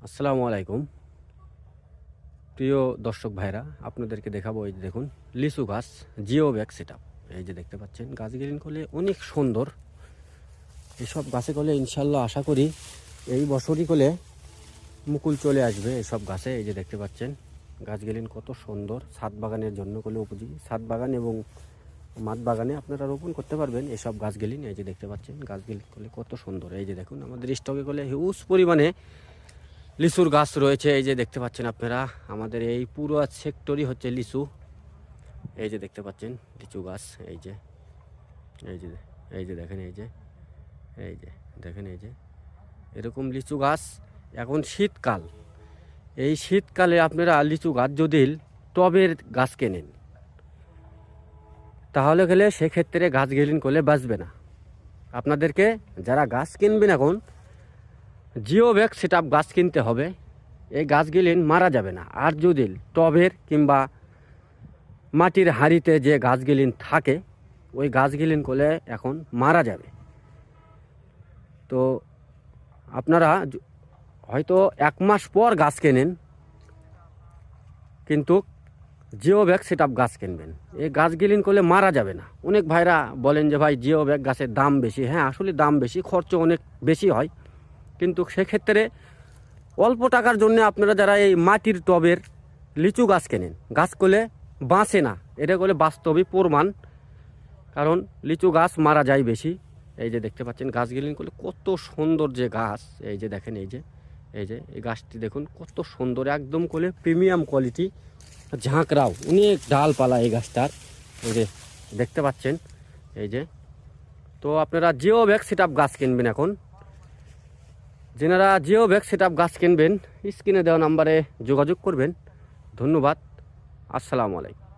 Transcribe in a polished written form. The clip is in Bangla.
আসসালামু আলাইকুম প্রিয় দর্শক ভাইরা, আপনাদেরকে দেখাবো। এই যে দেখুন, লিচু গাছ জিও ব্যাগ সেট আপ। এই যে দেখতে পাচ্ছেন, গাছ গ্রিন করলে অনেক সুন্দর। এসব গাছে করলে ইনশাল্লাহ আশা করি এই বছরই করলে মুকুল চলে আসবে এসব গাছে। এই যে দেখতে পাচ্ছেন গাছ গ্রিন কত সুন্দর, ছাদ বাগানের জন্য করলে উপযোগী। ছাদ বাগান এবং মাঠ বাগানে আপনারা রোপণ করতে পারবেন এসব গাছ গ্রিন। এই যে দেখতে পাচ্ছেন গাছ গ্রিন করলে কত সুন্দর। এই যে দেখুন, আমাদের স্টকে করলে হিউজ পরিমাণে লিচুর গাছ রয়েছে। এই যে দেখতে পাচ্ছেন আপনারা, আমাদের এই পুরো সেক্টরই হচ্ছে লিচু। এই যে দেখতে পাচ্ছেন লিচু গাছ। এই যে এই যে এই যে দেখেন, এই যে দেখেন, এই যে এরকম লিচু গাছ। এখন শীতকাল, এই শীতকালে আপনারা লিচু গাছ যদি টবের গাছ কেনেন, তাহলে গেলে সেক্ষেত্রে গাছ গ্রিন করলে বাঁচবে না। আপনাদেরকে যারা গাছ কিনবেন এখন জিও ব্যাগ সেট আপ গাছ কিনতে হবে। এই গাছ গ্রিন মারা যাবে না। আর যদি টবের কিংবা মাটির হাঁড়িতে যে গাছ গ্রিন থাকে, ওই গাছ গ্রিন করলে এখন মারা যাবে। তো আপনারা হয়তো 1 মাস পর গাছ কেনেন, কিন্তু জিও ব্যাগ সেট আপ গাছ কিনবেন। এই গাছ গ্রিন করলে মারা যাবে না। অনেক ভাইরা বলেন যে ভাই জিও ব্যাগ গাছের দাম বেশি। হ্যাঁ, আসলে দাম বেশি, খরচ অনেক বেশি হয়। কিন্তু সেক্ষেত্রে অল্প টাকার জন্য আপনারা যারা এই মাটির টবের লিচু গাছ কেনেন, গাছ করলে বাঁচে না। এটা করলে বাস্তবিক প্রমাণ, কারণ লিচু গাছ মারা যায় বেশি। এই যে দেখতে পাচ্ছেন গাছ গ্রিন করলে কত সুন্দর যে গাছ। এই যে দেখেন, এই যে এই গাছটি দেখুন কত সুন্দর, একদম করলে প্রিমিয়াম কোয়ালিটি, ঝাঁকড়াও অনেক ডালপালা এই গাছটার। এই যে দেখতে পাচ্ছেন, এই যে। তো আপনারা জিও ব্যাগ সেট আপ গাছ কিনবেন এখন। যেনারা জিও ব্যাগ সেট আপ গাছ কিনবেন, স্ক্রিনে দেওয়া নাম্বারে যোগাযোগ করবেন। ধন্যবাদ। আসসালামু আলাইকুম।